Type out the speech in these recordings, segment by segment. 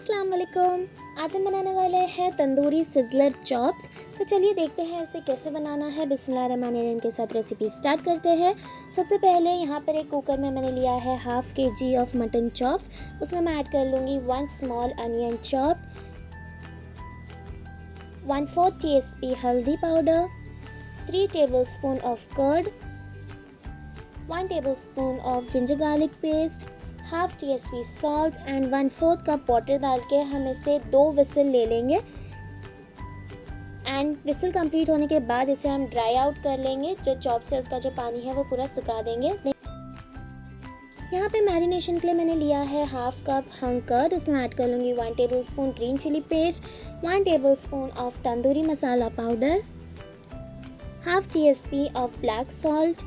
अस्सलाम वालेकुम। आज हम बनाने वाले हैं तंदूरी सिज़लर चॉप्स। तो चलिए देखते हैं इसे कैसे बनाना है। बिस्मिल्लाहिर्रहमानिर्रहीम के साथ रेसिपी स्टार्ट करते हैं। सबसे पहले यहाँ पर एक कुकर में मैंने लिया है half kg of mutton chops. उसमें मैं ऐड कर लूँगी 1 स्मॉल अनियन चॉप, 1/4 टीस्पून हल्दी powder, 3 tablespoon of curd, 1 tablespoon of ginger garlic paste, half teaspoon salt and 1/4 cup water डाल के हम इसे 2 विसल ले लेंगे। एंड विसल कंप्लीट होने के बाद इसे हम ड्राई आउट कर लेंगे। जो चॉप्स है उसका जो पानी है वो पूरा सुखा देंगे। यहाँ पे मैरिनेशन के लिए मैंने लिया है हाफ कप हंग कर्ड। उसमें ऐड कर लूँगी 1 tablespoon green chilli paste, 1 tablespoon of tandoori masala powder, half teaspoon of black salt,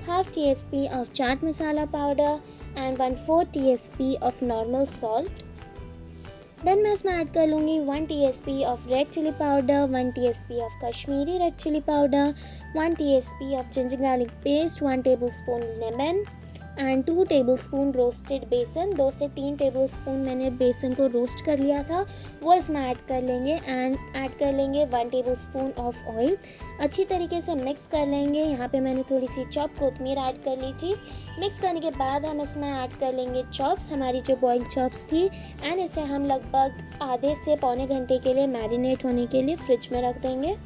half teaspoon of chaat masala powder and 1/4 teaspoon of normal salt. Then मैं इसमें ऐड कर लूँगी 1 teaspoon of red chilli powder, 1 teaspoon of Kashmiri red chilli powder, 1 teaspoon of ginger garlic paste, 1 tablespoon lemon and 2 tablespoon roasted बेसन। 2 से 3 tablespoon मैंने बेसन को roast कर लिया था, वो इसमें ऐड कर लेंगे। एंड ऐड कर लेंगे 1 टेबलस्पून ऑफ ऑयल। अच्छी तरीके से मिक्स कर लेंगे। यहाँ पे मैंने थोड़ी सी चॉप कोतमीर ऐड कर ली थी। मिक्स करने के बाद हम इसमें ऐड कर लेंगे चॉप्स, हमारी जो बॉइल्ड चॉप्स थी। एंड इसे हम लगभग आधे से पौने घंटे के लिए मैरिनेट होने के लिए फ्रिज में रख देंगे।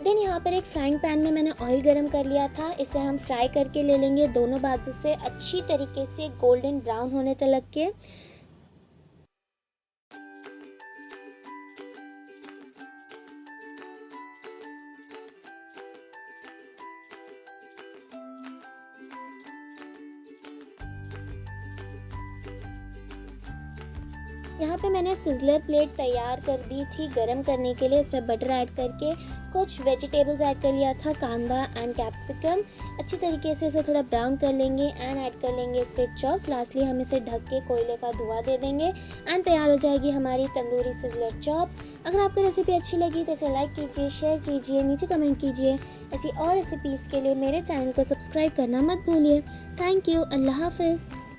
देन यहाँ पर एक फ्राइंग पैन में मैंने ऑयल गरम कर लिया था। इसे हम फ्राई करके ले लेंगे दोनों बाजू से अच्छी तरीके से गोल्डन ब्राउन होने तक के। यहाँ पे मैंने सिज़लर प्लेट तैयार कर दी थी गरम करने के लिए। इसमें बटर ऐड करके कुछ वेजिटेबल्स ऐड कर लिया था, कांदा एंड कैप्सिकम। अच्छी तरीके से इसे थोड़ा ब्राउन कर लेंगे एंड ऐड कर लेंगे इस पर चॉप्स। लास्टली हम इसे ढक के कोयले का धुआं दे देंगे एंड तैयार हो जाएगी हमारी तंदूरी सिज़लर चॉप्स। अगर आपको रेसिपी अच्छी लगी तो इसे लाइक कीजिए, शेयर कीजिए, नीचे कमेंट कीजिए। ऐसी और रेसिपीज़ के लिए मेरे चैनल को सब्सक्राइब करना मत भूलिए। Thank you. अल्लाह हाफ़िज़।